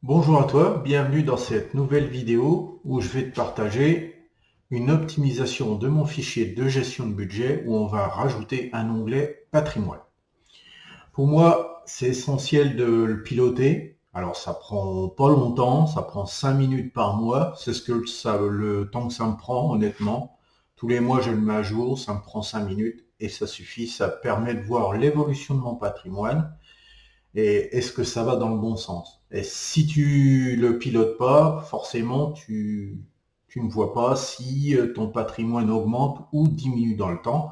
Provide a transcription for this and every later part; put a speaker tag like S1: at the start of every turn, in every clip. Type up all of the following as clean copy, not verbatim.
S1: Bonjour à toi, bienvenue dans cette nouvelle vidéo où je vais te partager une optimisation de mon fichier de gestion de budget où on va rajouter un onglet patrimoine. Pour moi, c'est essentiel de le piloter. Alors ça prend pas longtemps, ça prend 5 minutes par mois, c'est le temps que ça me prend honnêtement. Tous les mois je le mets à jour, ça me prend 5 minutes et ça suffit, ça permet de voir l'évolution de mon patrimoine et est-ce que ça va dans le bon sens? Et si tu le pilotes pas, forcément, tu ne vois pas si ton patrimoine augmente ou diminue dans le temps.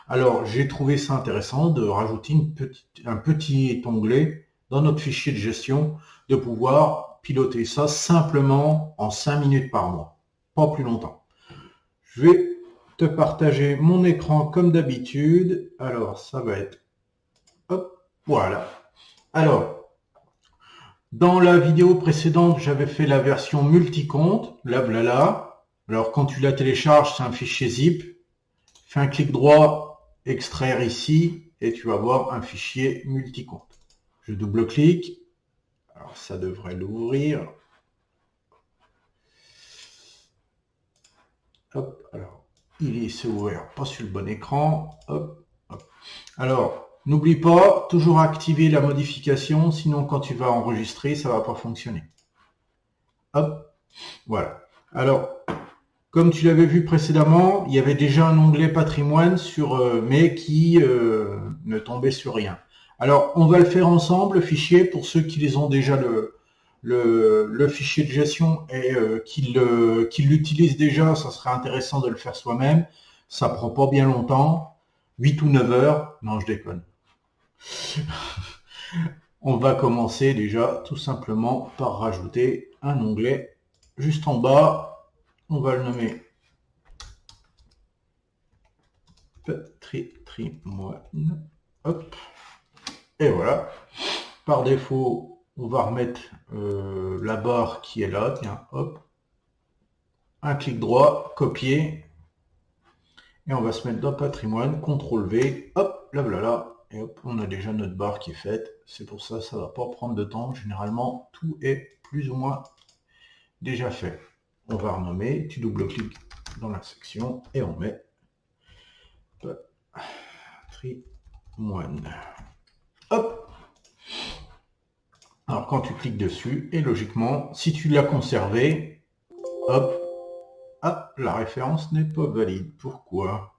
S1: Alors, j'ai trouvé ça intéressant de rajouter un petit onglet dans notre fichier de gestion, de pouvoir piloter ça simplement en 5 minutes par mois, pas plus longtemps. Je vais te partager mon écran comme d'habitude. Alors, ça va être, hop, voilà. Alors, dans la vidéo précédente, j'avais fait la version multi-compte, là voilà. Alors quand tu la télécharges, c'est un fichier zip. Fais un clic droit, extraire ici, et tu vas voir un fichier multi-compte. Je double-clique. Alors ça devrait l'ouvrir. Hop, alors il s'est ouvert, pas sur le bon écran. Hop, hop. Alors, n'oublie pas, toujours activer la modification, sinon quand tu vas enregistrer, ça va pas fonctionner. Hop, voilà. Alors, comme tu l'avais vu précédemment, il y avait déjà un onglet patrimoine mais qui ne tombait sur rien. Alors, on va le faire ensemble, le fichier, pour ceux qui les ont déjà le fichier de gestion et qui l'utilisent déjà, ça serait intéressant de le faire soi-même. Ça prend pas bien longtemps, 8 ou 9 heures. Non, je déconne. On va commencer déjà tout simplement par rajouter un onglet juste en bas. On va le nommer patrimoine. Hop. Et voilà. Par défaut, on va remettre la barre qui est là. Tiens, hop. Un clic droit, copier. Et on va se mettre dans patrimoine, CTRL V. Hop, là voilà. Et hop, on a déjà notre barre qui est faite. C'est pour ça, ça ne va pas prendre de temps. Généralement, tout est plus ou moins déjà fait. On va renommer. Tu double-cliques dans la section et on met patrimoine. Hop. Alors quand tu cliques dessus, et logiquement, si tu l'as conservé, hop, ah, la référence n'est pas valide. Pourquoi?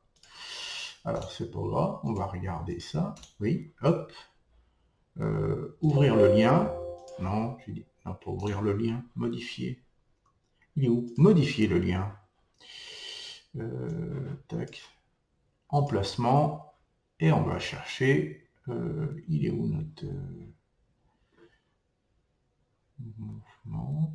S1: Alors c'est pas grave, on va regarder ça. Oui, hop. Ouvrir le lien. Non, j'ai dit, non, pas ouvrir le lien, modifier. Il est où? Modifier le lien. Tac. Emplacement. Et on va chercher. Il est où notre mouvement?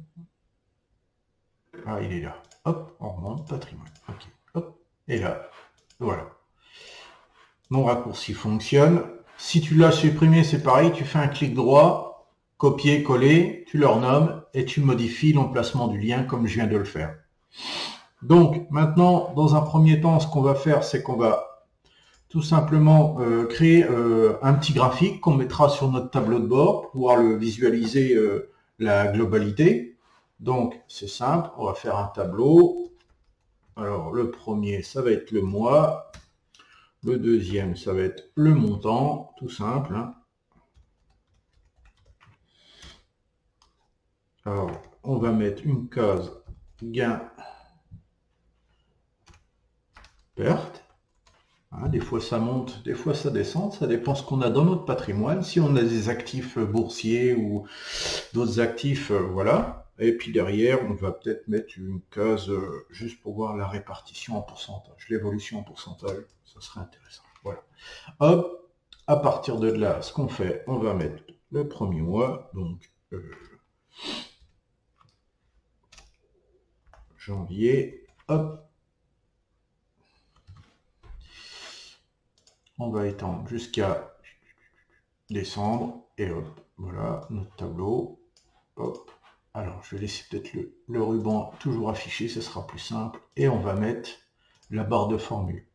S1: Ah, il est là. Hop, on remonte, patrimoine. Ok, hop, et là, voilà. Mon raccourci fonctionne. Si tu l'as supprimé, c'est pareil, tu fais un clic droit, copier, coller, tu le renommes et tu modifies l'emplacement du lien comme je viens de le faire. Donc, maintenant, dans un premier temps, ce qu'on va faire, c'est qu'on va tout simplement créer un petit graphique qu'on mettra sur notre tableau de bord pour pouvoir le visualiser la globalité. Donc, c'est simple, on va faire un tableau. Alors, le premier, ça va être le mois. Le deuxième, ça va être le montant, tout simple. Hein. Alors, on va mettre une case gain, perte. Hein, des fois, ça monte, des fois, ça descend. Ça dépend ce qu'on a dans notre patrimoine. Si on a des actifs boursiers ou d'autres actifs, voilà. Et puis derrière, on va peut-être mettre une case juste pour voir la répartition en pourcentage, l'évolution en pourcentage. Ça serait intéressant. Voilà. Hop, à partir de là, ce qu'on fait, on va mettre le premier mois, donc janvier. Hop, on va étendre jusqu'à décembre. Et hop, voilà notre tableau. Hop. Alors, je vais laisser peut-être le ruban toujours affiché, ce sera plus simple. Et on va mettre la barre de formule.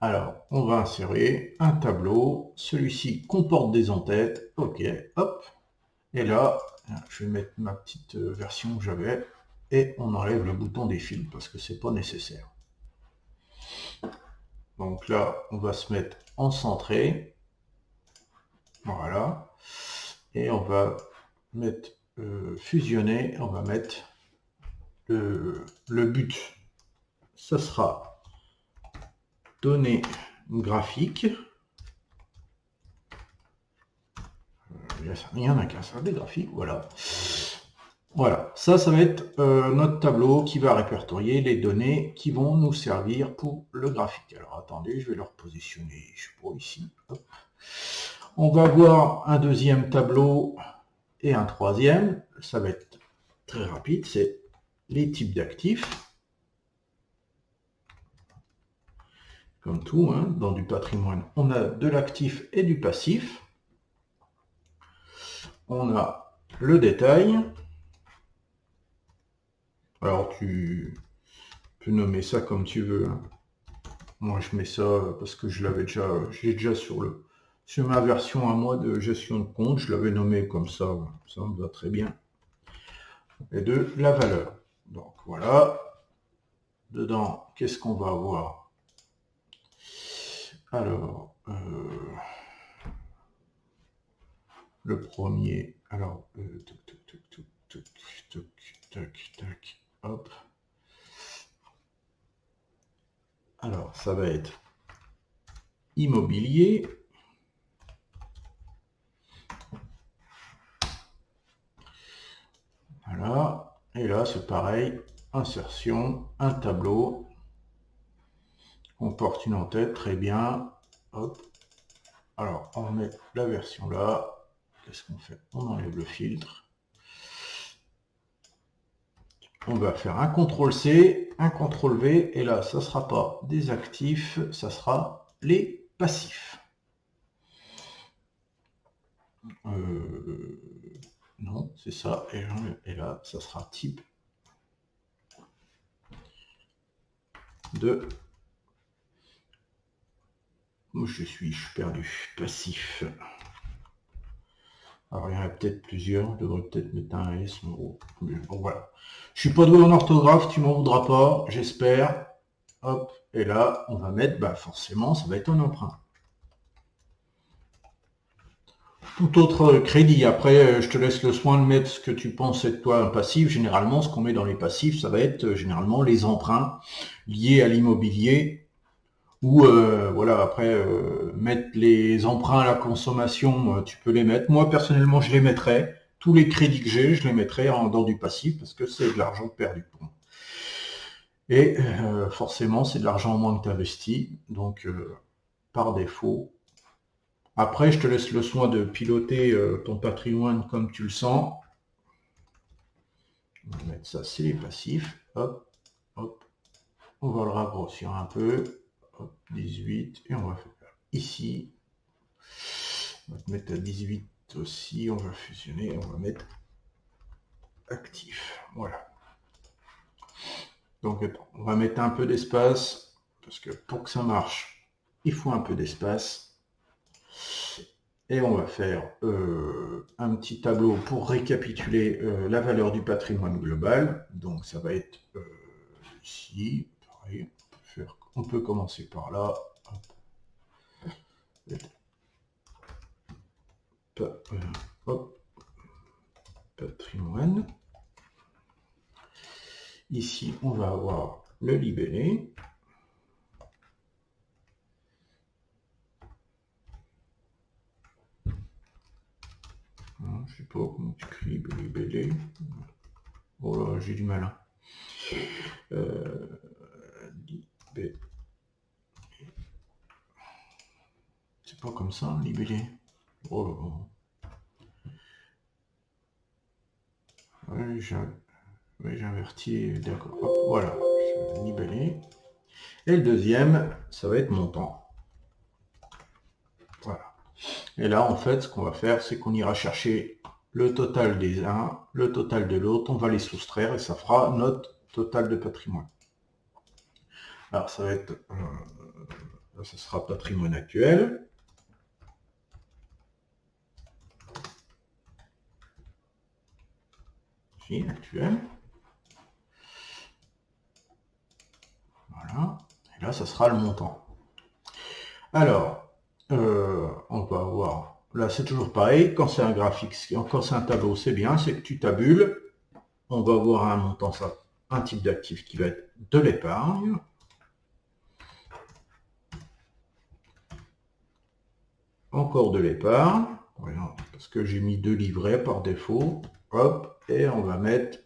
S1: Alors, on va insérer un tableau. Celui-ci comporte des en-têtes. OK, hop. Et là, Je vais mettre ma petite version que j'avais et on enlève le bouton des fils parce que c'est pas nécessaire. Donc là, on va se mettre en centré. Voilà. Et on va mettre fusionner. On va mettre le but. Ça sera données graphiques. Il n'y en a qu'un seul des graphiques, voilà. Voilà, ça va être notre tableau qui va répertorier les données qui vont nous servir pour le graphique. Alors attendez, je vais le repositionner, je sais pas, ici. Hop. On va voir un deuxième tableau et un troisième. Ça va être très rapide, c'est les types d'actifs. Comme tout, hein, dans du patrimoine, on a de l'actif et du passif. On a le détail. Alors tu peux nommer ça comme tu veux. Hein. Moi je mets ça parce que je l'avais déjà, j'ai déjà sur ma version à moi de gestion de compte, je l'avais nommé comme ça me va très bien. Et de la valeur. Donc voilà. Dedans, qu'est-ce qu'on va avoir? Alors, le premier, alors, tac, hop. Alors, ça va être immobilier. Voilà. Et là, c'est pareil. Insertion, un tableau. On porte une en-tête, très bien. Hop. Alors, on met la version là. Qu'est-ce qu'on fait? On enlève le filtre. On va faire un CTRL-C, un CTRL-V, et là, ça ne sera pas des actifs, ça sera les passifs. Non, c'est ça, et là, ça sera type de... Je suis perdu. Passif. Alors, il y en a peut-être plusieurs, je devrais peut-être mettre un S en gros. Bon, voilà. Je suis pas doué en orthographe, tu m'en voudras pas, j'espère. Hop, et là, on va mettre, bah forcément, ça va être un emprunt. Tout autre crédit. Après, je te laisse le soin de mettre ce que tu penses être toi un passif. Généralement, ce qu'on met dans les passifs, ça va être généralement les emprunts liés à l'immobilier. Ou voilà, après, mettre les emprunts à la consommation, tu peux les mettre. Moi, personnellement, je les mettrais. Tous les crédits que j'ai, je les mettrais dans du passif parce que c'est de l'argent perdu. Et forcément, c'est de l'argent en moins que tu investis. Donc, par défaut, après, je te laisse le soin de piloter ton patrimoine comme tu le sens. On va mettre ça, c'est les passifs. Hop, hop. On va le raccourcir un peu. Hop, 18. Et on va faire ici. On va mettre à 18 aussi. On va fusionner. On va mettre actif. Voilà. Donc, attends, on va mettre un peu d'espace. Parce que pour que ça marche, il faut un peu d'espace. Et on va faire un petit tableau pour récapituler la valeur du patrimoine global. Donc ça va être ici, pareil, on peut commencer par là. Hop. Patrimoine. Ici, on va avoir le libellé. Je sais pas comment tu écris libellé. Oh là, j'ai du mal. Hein. C'est pas comme ça, libellé. Oh là là. Ouais, j'ai inverti. D'accord. Voilà. Libellé. Et le deuxième, ça va être montant. Voilà. Et là, en fait, ce qu'on va faire, c'est qu'on ira chercher le total des uns, le total de l'autre, on va les soustraire et ça fera notre total de patrimoine. Alors, ça va être, ça sera patrimoine actuel. ici, actuel. Voilà. Et là, ça sera le montant. Alors, on va voir. Là, c'est toujours pareil. Quand c'est un graphique, quand c'est un tableau, c'est bien. C'est que tu tabules. On va voir un montant, ça, un type d'actif qui va être de l'épargne. Encore de l'épargne. Voilà, parce que j'ai mis 2 livrets par défaut. Hop, et on va mettre...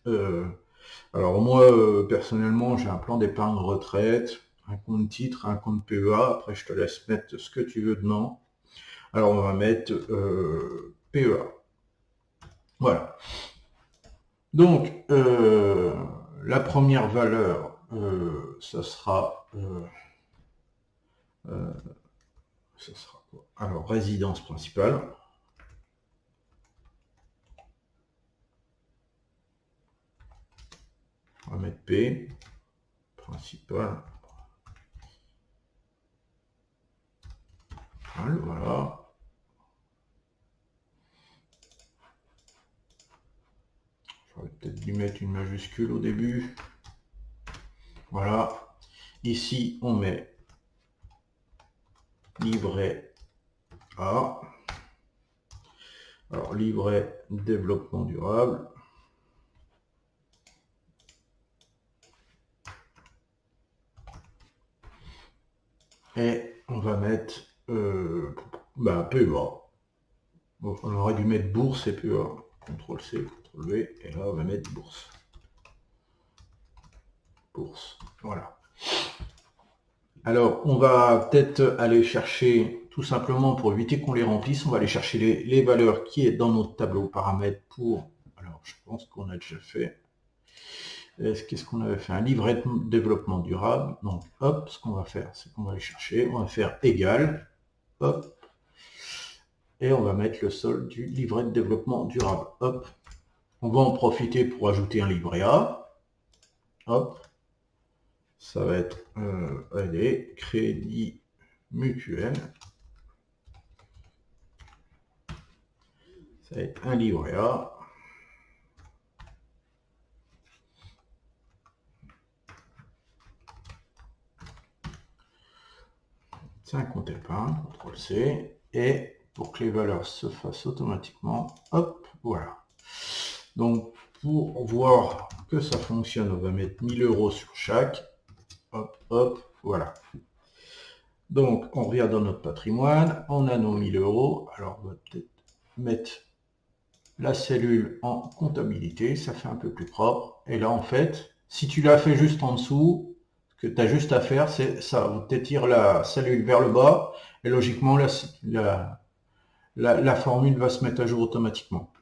S1: alors moi, personnellement, j'ai un plan d'épargne retraite, un compte titre, un compte PEA. Après, je te laisse mettre ce que tu veux dedans. Alors, on va mettre PEA. Voilà. Donc, la première valeur, ça sera quoi? Alors, résidence principale. On va mettre P, principal. Voilà. J'aurais peut-être dû mettre une majuscule au début. Voilà. Ici, on met livret A. Alors, livret développement durable. Et on va mettre PEA. Bon, on aurait dû mettre bourse et PEA. CTRL-C, CTRL-V. Et là, on va mettre bourse. Bourse. Voilà. Alors, on va peut-être aller chercher, tout simplement pour éviter qu'on les remplisse, on va aller chercher les valeurs qui est dans notre tableau paramètres pour... Alors, je pense qu'on a déjà fait... Qu'est-ce qu'on avait fait? Un livret de développement durable. Donc, hop, ce qu'on va faire, c'est qu'on va aller chercher, on va faire égal, hop, et on va mettre le solde du livret de développement durable. Hop, on va en profiter pour ajouter un livret A. Hop, ça va être allez, crédit mutuel. Ça va être un livret A. C'est un compte épargne, CTRL-C, et pour que les valeurs se fassent automatiquement, hop, voilà. Donc, pour voir que ça fonctionne, on va mettre 1000 € sur chaque, hop, hop, voilà. Donc, on regarde dans notre patrimoine, on a nos 1000 €, alors on va peut-être mettre la cellule en comptabilité, ça fait un peu plus propre, et là, en fait, si tu l'as fait juste en dessous, ce que tu as juste à faire, c'est ça, tu étires la cellule vers le bas, et logiquement, la formule va se mettre à jour automatiquement.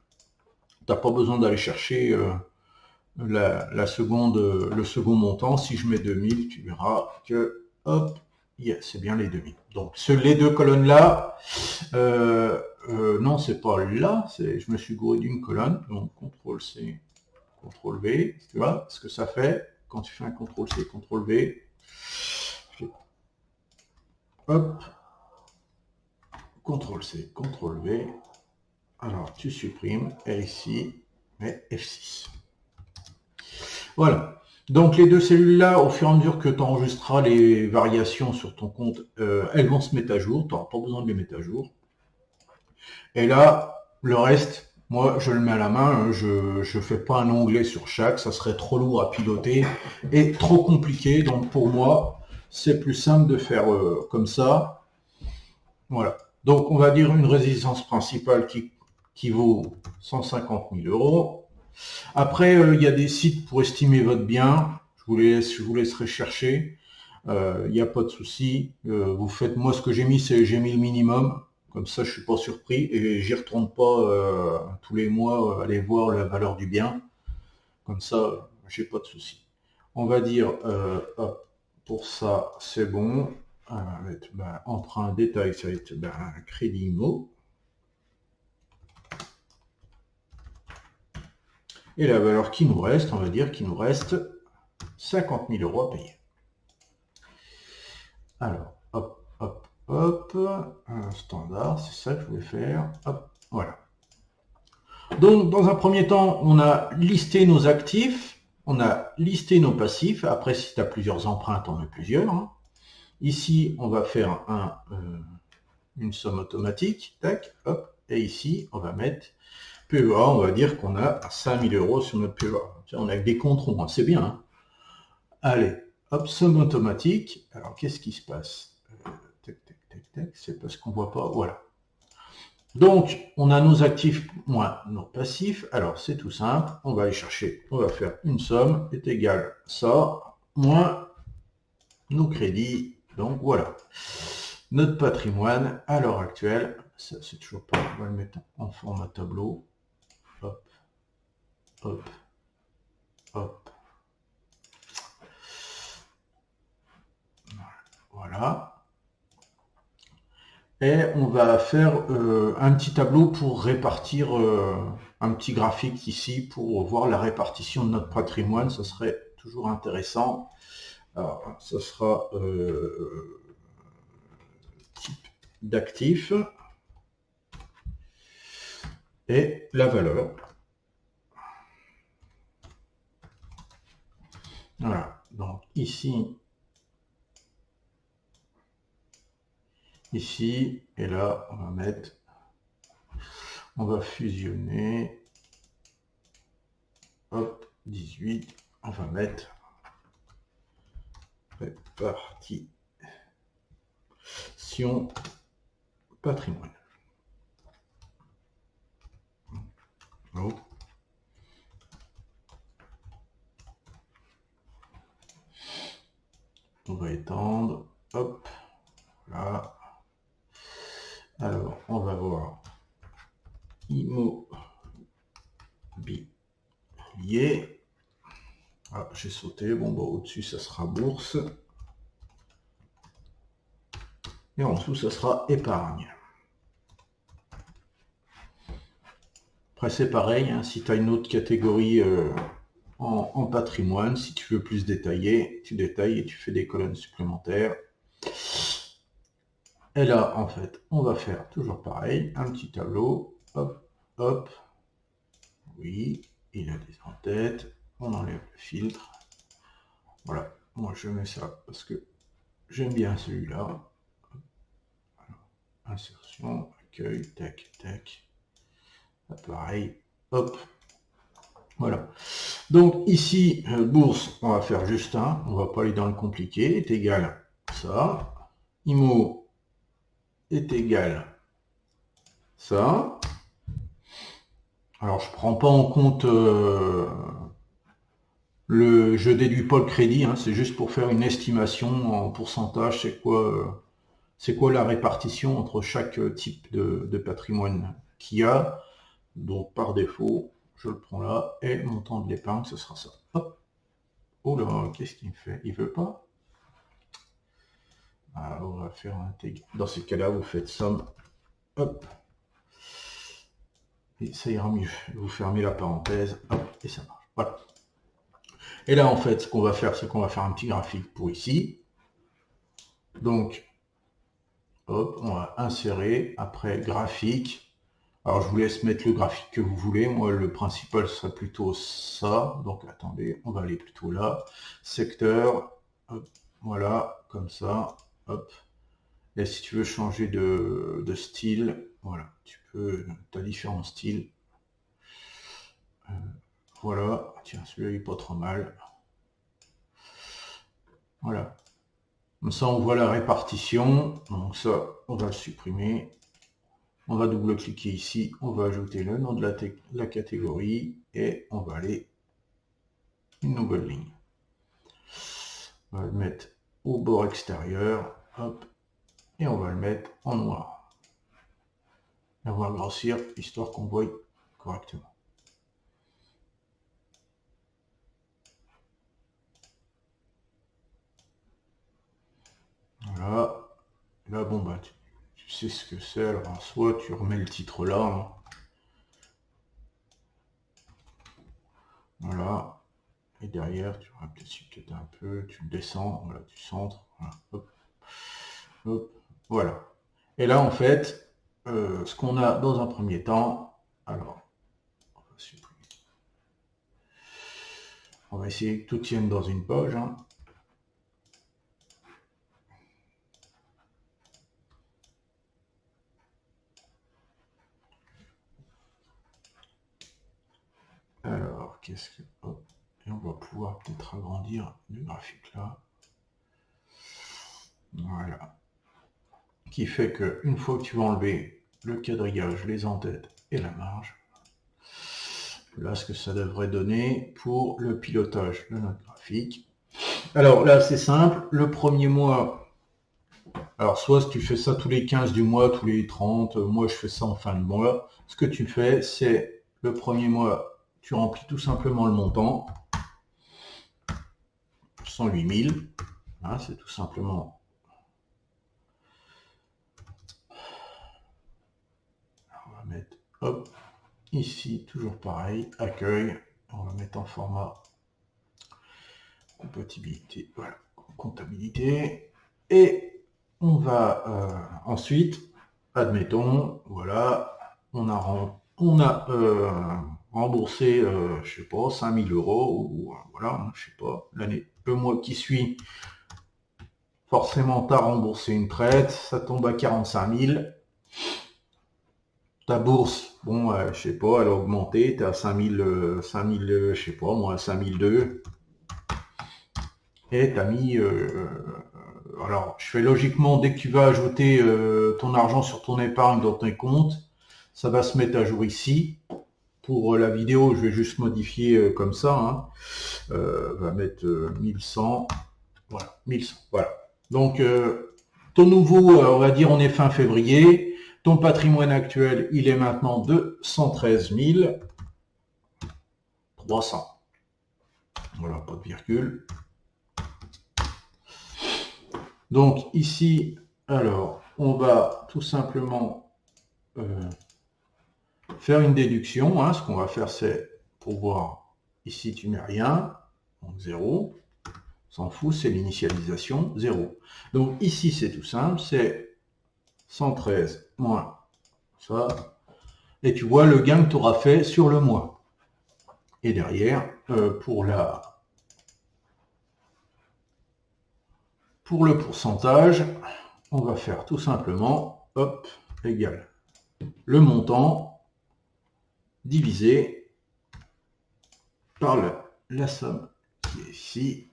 S1: Tu n'as pas besoin d'aller chercher le second montant. Si je mets 2000, tu verras que, hop, c'est bien les 2000. Donc, les deux colonnes-là, non, c'est pas là, je me suis gouré d'une colonne, donc CTRL-C, CTRL-V, tu vois ce que ça fait quand tu fais un CTRL-C, CTRL-V, hop, CTRL-C, CTRL-V, alors tu supprimes, et ici, mais F6. Voilà. Donc les deux cellules-là, au fur et à mesure que tu enregistreras les variations sur ton compte, elles vont se mettre à jour, tu n'auras pas besoin de les mettre à jour. Et là, le reste, moi je le mets à la main, je ne fais pas un onglet sur chaque, ça serait trop lourd à piloter et trop compliqué. Donc pour moi, c'est plus simple de faire comme ça. Voilà. Donc on va dire une résidence principale qui vaut 150 000 €. Après, il y a des sites pour estimer votre bien. Je vous laisserai chercher. Il n'y a pas de souci. Vous faites, moi, ce que j'ai mis, c'est j'ai mis le minimum. Comme ça, je suis pas surpris et j'y retourne pas tous les mois aller voir la valeur du bien. Comme ça, j'ai pas de souci. On va dire, hop, pour ça, c'est bon. Emprunt détail, ça va être crédit IMO. Et la valeur qui nous reste, on va dire qu'il nous reste 50 000 € à payer. Alors, hop, hop, hop, un standard, c'est ça que je voulais faire. Hop, voilà. Donc, dans un premier temps, on a listé nos actifs, on a listé nos passifs. Après, si tu as plusieurs empreintes, on met plusieurs. Hein. Ici, on va faire une somme automatique. Tac, hop. Et ici, on va mettre PEA. On va dire qu'on a 5000 € sur notre PEA. On a que des comptes ronds, hein, c'est bien. Hein. Allez, hop, somme automatique. Alors, qu'est-ce qui se passe? Tac, tac, tac, tac. C'est parce qu'on voit pas. Voilà. Donc, on a nos actifs moins nos passifs. Alors, c'est tout simple. On va aller chercher. On va faire une somme est égale ça moins nos crédits. Donc, voilà. Notre patrimoine à l'heure actuelle, ça c'est toujours pas. On va le mettre en format tableau. Hop, hop, hop. Voilà. Et on va faire un petit tableau pour répartir, un petit graphique ici pour voir la répartition de notre patrimoine. Ça serait toujours intéressant. Alors, ça sera type d'actif et la valeur. Voilà, donc ici, et là, on va mettre, on va fusionner, hop, 18, on va mettre répartition patrimoine. Oh. On va étendre, hop, là. Alors, on va voir immobilier. Ah, j'ai sauté, bon, bah, au-dessus, ça sera bourse. Et en dessous, ça sera épargne. Après, c'est pareil, hein, si tu as une autre catégorie en patrimoine, si tu veux plus détailler, tu détailles et tu fais des colonnes supplémentaires. Et là, en fait, on va faire toujours pareil, un petit tableau, hop, hop. Oui, il a des en-têtes, on enlève le filtre. Voilà, moi je mets ça parce que j'aime bien celui-là. Insertion, accueil, tac, tac. Pareil, hop. Voilà. Donc ici, bourse, on va faire juste un, on va pas aller dans le compliqué, est égal à ça. IMO est égal à ça. Alors je prends pas en compte je déduis pas le crédit, hein, c'est juste pour faire une estimation en pourcentage, c'est quoi la répartition entre chaque type de patrimoine qu'il y a. Donc par défaut, je le prends là, et montant de l'épargne, ce sera ça. Hop. Oh là, qu'est-ce qu'il me fait? Il veut pas? Alors, on va faire intégrer. Dans ces cas-là, vous faites somme. Hop. Et ça ira mieux. Vous fermez la parenthèse. Hop. Et ça marche. Voilà. Et là, en fait, ce qu'on va faire, c'est qu'on va faire un petit graphique pour ici. Donc, hop, on va insérer. Après, graphique. Alors, je vous laisse mettre le graphique que vous voulez. Moi, le principal serait plutôt ça. Donc, attendez, on va aller plutôt là. Secteur. Hop, voilà, comme ça. Hop. Et si tu veux changer de style, voilà, tu as différents styles. Voilà, tiens, celui-là, il est pas trop mal. Voilà. Comme ça, on voit la répartition. Donc ça, on va le supprimer. On va double-cliquer ici. On va ajouter le nom de la catégorie. Et on va aller une nouvelle ligne. On va le mettre au bord extérieur. Hop. Et on va le mettre en noir. Et on va grossir, histoire qu'on voie correctement. Voilà. Là, bon, bah, tu sais ce que c'est. Alors, soit tu remets le titre là. Hein. Voilà. Et derrière, tu vas peut-être un peu. Tu le descends. Voilà, tu centres. Voilà. Hop. Hop. Voilà. Et là, en fait, ce qu'on a dans un premier temps, alors, On va essayer que tout tienne dans une page. Hein. Alors, qu'est-ce que... Hop. Et on va pouvoir peut-être agrandir le graphique là. Voilà. Qui fait que une fois que tu vas enlever le quadrillage, les en-têtes et la marge, là ce que ça devrait donner pour le pilotage de notre graphique. Alors là c'est simple, le premier mois, alors soit si tu fais ça tous les 15 du mois, tous les 30, moi je fais ça en fin de mois, ce que tu fais c'est le premier mois, tu remplis tout simplement le montant, 108 000, hein, c'est tout simplement... On va mettre, hop, ici, toujours pareil, accueil, on va mettre en format compatibilité, voilà, comptabilité, et on va ensuite, admettons, voilà, on a remboursé, je sais pas, 5 000 €, ou voilà, je sais pas, le mois qui suit, forcément, tu as remboursé une traite, ça tombe à 45 000. Ta bourse, bon, je sais pas, elle a augmenté, tu as 5 000, je sais pas, moi, 5 002. Et tu as mis... alors, je fais logiquement, dès que tu vas ajouter ton argent sur ton épargne dans tes comptes, ça va se mettre à jour ici. Pour la vidéo, je vais juste modifier comme ça. Hein. On va mettre 1100. Voilà, 1100. Voilà. Donc, ton nouveau, on va dire, on est fin février. Ton patrimoine actuel, il est maintenant de 113 300. Voilà, pas de virgule. Donc ici, alors, on va tout simplement faire une déduction. Hein. Ce qu'on va faire, c'est pour voir, ici tu mets rien, donc 0. S'en fout, c'est l'initialisation, 0. Donc ici, c'est tout simple, c'est 113 moins ça. Et tu vois le gain que tu auras fait sur le mois. Et derrière, pour le pourcentage, on va faire tout simplement, hop, égal le montant divisé par la somme qui est ici.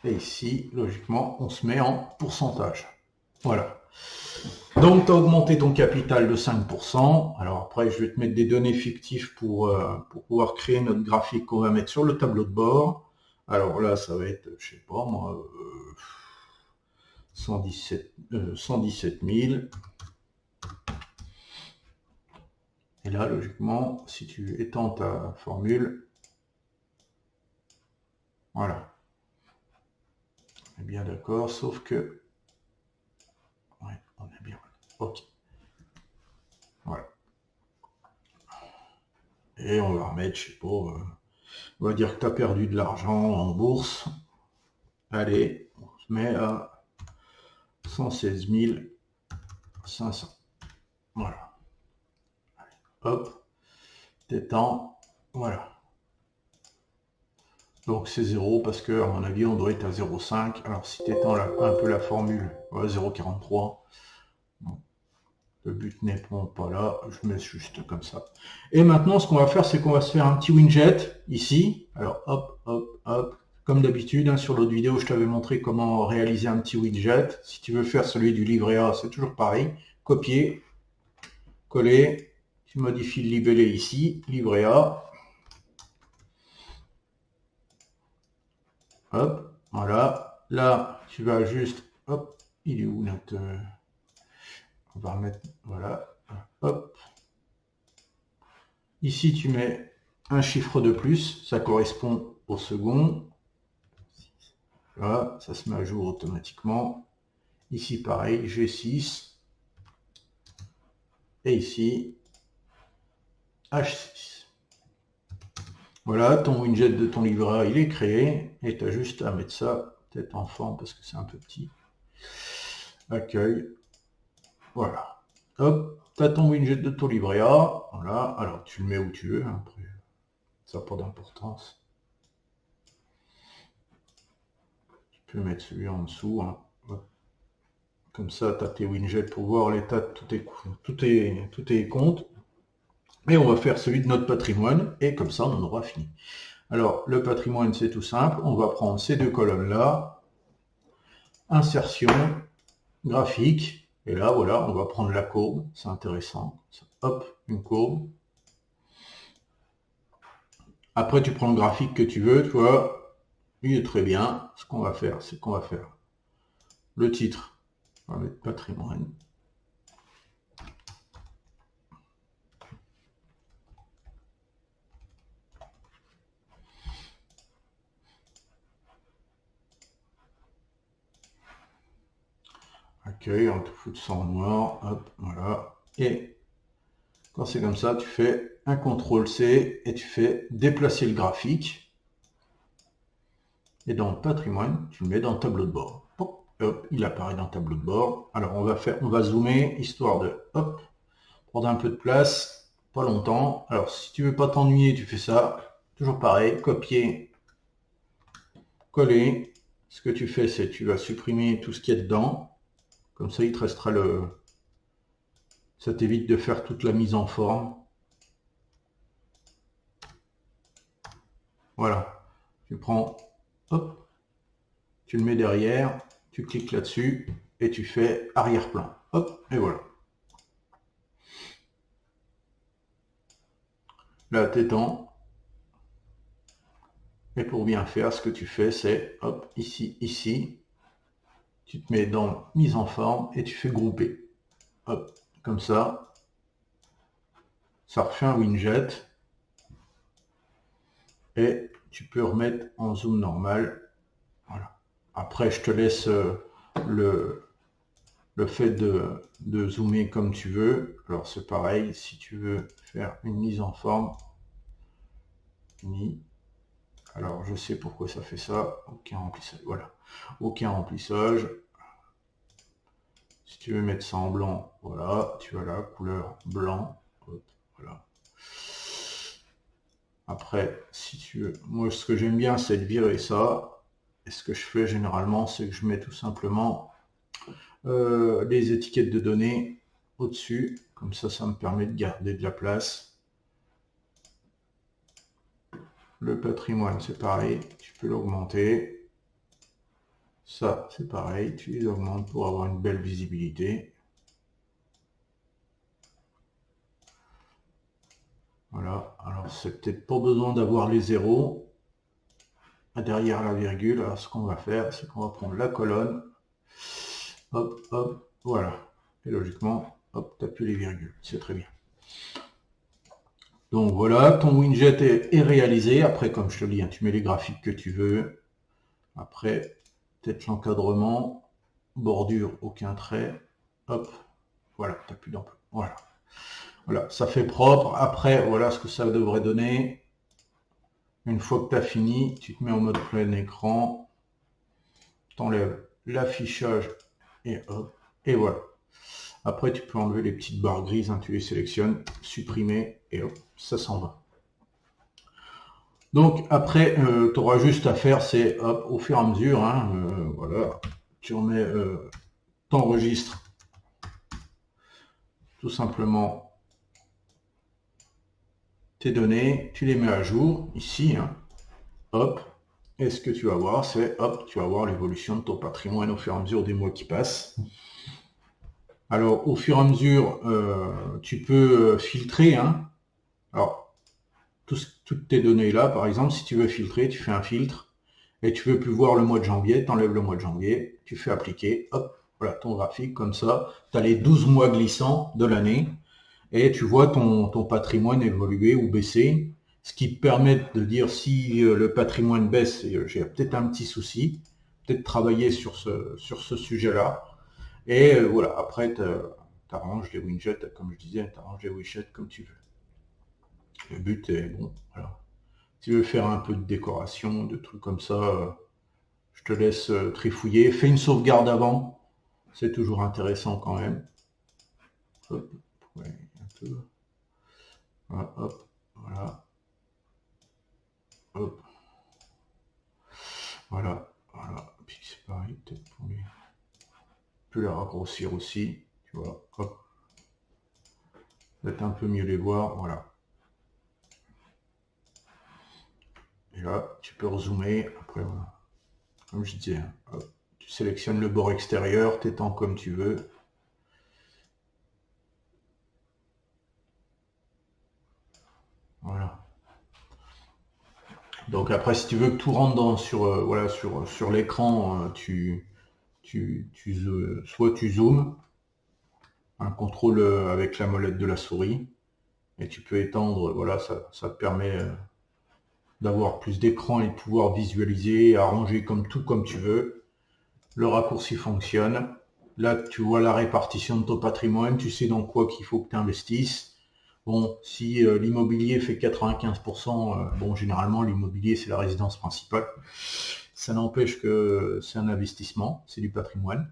S1: Et ici, logiquement, on se met en pourcentage. Voilà. Donc, tu as augmenté ton capital de 5%. Alors après, je vais te mettre des données fictives pour pouvoir créer notre graphique qu'on va mettre sur le tableau de bord. Alors là, ça va être, je sais pas moi, 117 000. Et là, logiquement, si tu étends ta formule, voilà. On est bien d'accord, sauf que... Ouais, on est bien. Ok. Voilà. Et on va remettre, je sais pas, on va dire que tu as perdu de l'argent en bourse. Allez, on se met à 116 500. Voilà. Allez, hop, t'étends, voilà. Donc c'est 0 parce que, à mon avis, on doit être à 0,5. Alors si tu étends un peu la formule, 0,43. Bon. Le but n'est pas là, je mets juste comme ça. Et maintenant, ce qu'on va faire, c'est qu'on va se faire un petit widget ici. Alors, hop, hop, hop. Comme d'habitude, hein, sur l'autre vidéo, je t'avais montré comment réaliser un petit widget. Si tu veux faire celui du livret A, c'est toujours pareil. Copier, coller, tu modifies le libellé ici, livret A. Hop, voilà. Là, tu vas juste, hop, il est où notre... on va remettre, voilà, hop. Ici, tu mets un chiffre de plus, ça correspond au second. Voilà, ça se met à jour automatiquement. Ici, pareil, G6. Et ici, H6. Voilà, ton widget de ton livret A, il est créé. Et tu as juste à mettre ça, peut-être en forme parce que c'est un peu petit. Accueil. Voilà. Hop, tu as ton widget de ton livret A. Voilà, alors tu le mets où tu veux. Après, ça n'a pas d'importance. peux mettre celui en dessous, hein. Comme ça, tu as tes widgets pour voir l'état de tous tes comptes. Et on va faire celui de notre patrimoine, et comme ça, on en aura fini. Alors, le patrimoine, c'est tout simple. On va prendre ces deux colonnes-là, insertion, graphique, et là, voilà, on va prendre la courbe, c'est intéressant. Hop, une courbe. Après, tu prends le graphique que tu veux, tu vois, il est très bien. Ce qu'on va faire, c'est qu'on va faire le titre, on va mettre patrimoine. Accueil, on te fout ça en noir, hop, voilà. Et quand c'est comme ça, tu fais un CTRL-C et tu fais déplacer le graphique. Et dans patrimoine, tu le mets dans le tableau de bord. Hop, hop, il apparaît dans le tableau de bord. Alors on va zoomer histoire de hop, prendre un peu de place, pas longtemps. Alors si tu veux pas t'ennuyer, tu fais ça. Toujours pareil, copier, coller. Ce que tu fais, c'est tu vas supprimer tout ce qu'il y a dedans. Comme ça, il te restera le... Ça t'évite de faire toute la mise en forme. Voilà. Tu prends, hop, tu le mets derrière, tu cliques là-dessus et tu fais arrière-plan. Hop, et voilà. Là, t'étends. Et pour bien faire, ce que tu fais, c'est, hop, ici, ici, tu te mets dans mise en forme et tu fais grouper. Hop, comme ça refait un widget. Et tu peux remettre en zoom normal. Voilà. Après, je te laisse le fait de zoomer comme tu veux. Alors, c'est pareil, si tu veux faire une mise en forme, alors je sais pourquoi ça fait ça. Aucun remplissage. Voilà. Aucun remplissage. Si tu veux mettre ça en blanc, voilà, tu as la couleur blanc. Hop, voilà. Après, si tu veux, moi ce que j'aime bien, c'est de virer ça. Et ce que je fais généralement, c'est que je mets tout simplement les étiquettes de données au-dessus. Comme ça me permet de garder de la place. Le patrimoine, c'est pareil, tu peux l'augmenter. Ça, c'est pareil, tu les augmentes pour avoir une belle visibilité. Voilà, alors c'est peut-être pas besoin d'avoir les zéros derrière la virgule. Alors ce qu'on va faire, c'est qu'on va prendre la colonne, hop, hop, voilà. Et logiquement, hop, tu n'as plus les virgules, c'est très bien. Donc voilà, ton widget est réalisé. Après, comme je te le dis, hein, tu mets les graphiques que tu veux. Après, peut-être l'encadrement, bordure, aucun trait. Hop, voilà, tu n'as plus d'emploi. Voilà. Voilà, ça fait propre. Après, voilà ce que ça devrait donner. Une fois que tu as fini, tu te mets en mode plein écran. Tu enlèves l'affichage et hop, et voilà. Après, tu peux enlever les petites barres grises, hein, tu les sélectionnes, supprimer, et hop, ça s'en va. Donc après, tu auras juste à faire, c'est hop, au fur et à mesure, hein, voilà, tu remets, t'enregistres tout simplement tes données, tu les mets à jour, ici, hein, hop, et ce que tu vas voir, c'est hop, tu vas voir l'évolution de ton patrimoine au fur et à mesure des mois qui passent. Alors, au fur et à mesure, tu peux filtrer, hein. Alors, toutes tes données là, par exemple, si tu veux filtrer, tu fais un filtre et tu veux plus voir le mois de janvier, tu enlèves le mois de janvier, tu fais appliquer, hop, voilà ton graphique comme ça, tu as les 12 mois glissants de l'année et tu vois ton patrimoine évoluer ou baisser, ce qui te permet de dire si le patrimoine baisse, j'ai peut-être un petit souci, peut-être travailler sur ce sujet-là. Et voilà, après, tu arranges les widgets, comme je disais, tu arranges les widgets comme tu veux. Le but est, bon, voilà. Si tu veux faire un peu de décoration, de trucs comme ça, je te laisse trifouiller. Fais une sauvegarde avant, c'est toujours intéressant quand même. Hop, ouais, un peu. Voilà, hop, voilà. Hop. Voilà, voilà. Puis c'est peux la raccourcir aussi, tu vois, hop. Peut-être un peu mieux les voir, voilà. Et là, tu peux rezoomer, après, voilà. Comme je disais, hop, tu sélectionnes le bord extérieur, t'étends comme tu veux. Voilà. Donc après, si tu veux que tout rentre sur, voilà, sur l'écran, soit tu zoomes, un contrôle avec la molette de la souris, et tu peux étendre, voilà, ça te permet d'avoir plus d'écran et de pouvoir visualiser, arranger tout comme tu veux. Le raccourci fonctionne. Là, tu vois la répartition de ton patrimoine, tu sais dans quoi qu'il faut que tu investisses. Bon, si l'immobilier fait 95%, bon, généralement, l'immobilier, c'est la résidence principale. Ça n'empêche que c'est un investissement, c'est du patrimoine.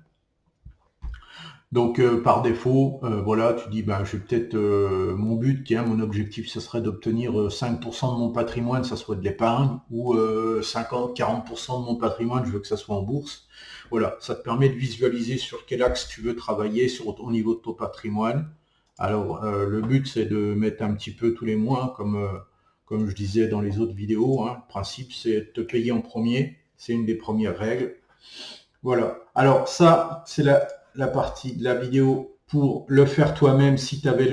S1: Donc, par défaut, voilà, tu dis, ben, je vais peut-être, mon but, mon objectif, ce serait d'obtenir 5% de mon patrimoine, ça soit de l'épargne, ou 50-40% de mon patrimoine, je veux que ça soit en bourse. Voilà, ça te permet de visualiser sur quel axe tu veux travailler au niveau de ton patrimoine. Alors, le but, c'est de mettre un petit peu tous les mois, comme je disais dans les autres vidéos, hein. Le principe, c'est de te payer en premier. C'est une des premières règles. Voilà. Alors, ça, c'est la partie de la vidéo pour le faire toi-même si tu avais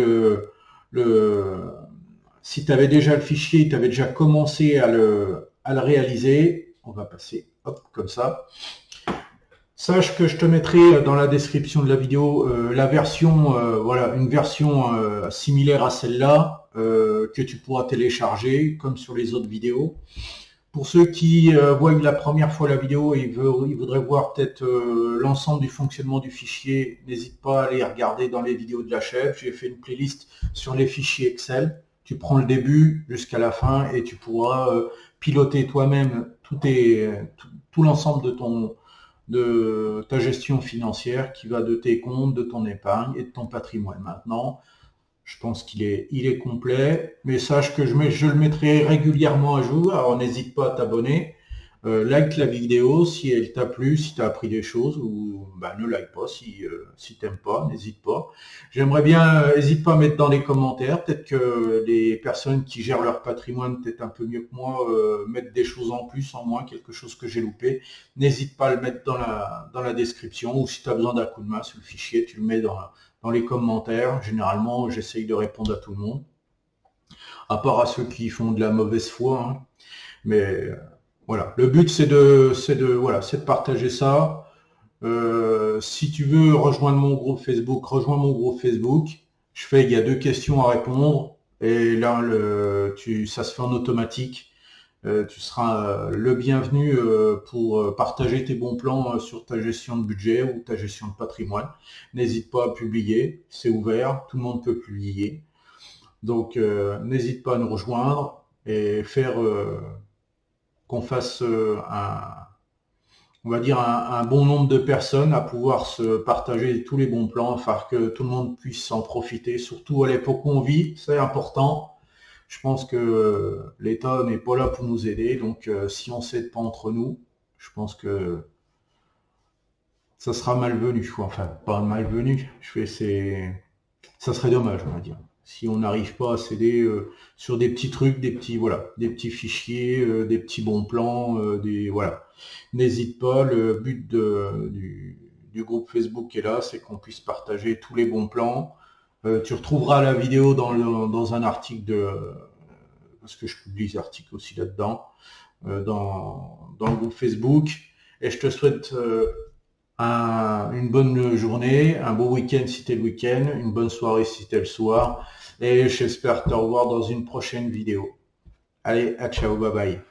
S1: si tu avais déjà le fichier, tu avais déjà commencé à le réaliser. On va passer, hop, comme ça. Sache que je te mettrai dans la description de la vidéo la version, voilà, une version similaire à celle-là que tu pourras télécharger comme sur les autres vidéos. Pour ceux qui voient la première fois la vidéo et ils voudraient voir peut-être l'ensemble du fonctionnement du fichier, n'hésite pas à aller regarder dans les vidéos de la chaîne. J'ai fait une playlist sur les fichiers Excel. Tu prends le début jusqu'à la fin et tu pourras piloter toi-même tout l'ensemble de ta gestion financière qui va de tes comptes, de ton épargne et de ton patrimoine. Maintenant, je pense qu'il est complet, mais sache que je le mettrai régulièrement à jour, alors n'hésite pas à t'abonner, like la vidéo si elle t'a plu, si tu as appris des choses, ou ne like pas si t'aimes pas, n'hésite pas. J'aimerais bien, n'hésite pas à mettre dans les commentaires, peut-être que les personnes qui gèrent leur patrimoine peut-être un peu mieux que moi, mettent des choses en plus, en moins, quelque chose que j'ai loupé. N'hésite pas à le mettre dans la description, ou si tu as besoin d'un coup de main sur le fichier, tu le mets dans les commentaires. Généralement, j'essaye de répondre à tout le monde, à part à ceux qui font de la mauvaise foi, hein. Mais voilà, le but c'est de partager ça. Si tu veux rejoindre mon groupe Facebook, rejoins mon groupe Facebook. Il y a 2 questions à répondre et là ça se fait en automatique. Tu seras le bienvenu pour partager tes bons plans sur ta gestion de budget ou ta gestion de patrimoine. N'hésite pas à publier, c'est ouvert, tout le monde peut publier. Donc n'hésite pas à nous rejoindre et faire qu'on fasse on va dire un bon nombre de personnes à pouvoir se partager tous les bons plans, afin que tout le monde puisse en profiter, surtout à l'époque où on vit, c'est important. Je pense que l'État n'est pas là pour nous aider, donc si on ne s'aide pas entre nous, je pense que ça sera malvenu. Enfin, pas malvenu, ça serait dommage, on va dire. Si on n'arrive pas à s'aider sur des petits trucs, des petits fichiers, des petits bons plans, voilà. N'hésite pas, le but du groupe Facebook est là, c'est qu'on puisse partager tous les bons plans. Tu retrouveras la vidéo dans un article parce que je publie des articles aussi là-dedans, dans le groupe Facebook. Et je te souhaite une bonne journée, un beau week-end si t'es le week-end, une bonne soirée si t'es le soir. Et j'espère te revoir dans une prochaine vidéo. Allez, à ciao, bye bye.